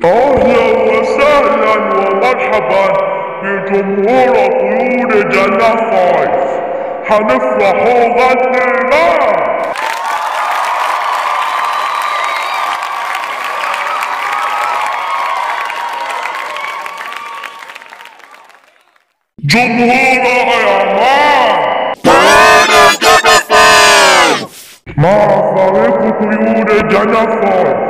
أهلا وسهلا ومرحبا بجمهور طيور جنة فايف. هنفرح وغني معا. جمهور الأعمال طيور جنة فايف مع فريق طيور جنة فايف.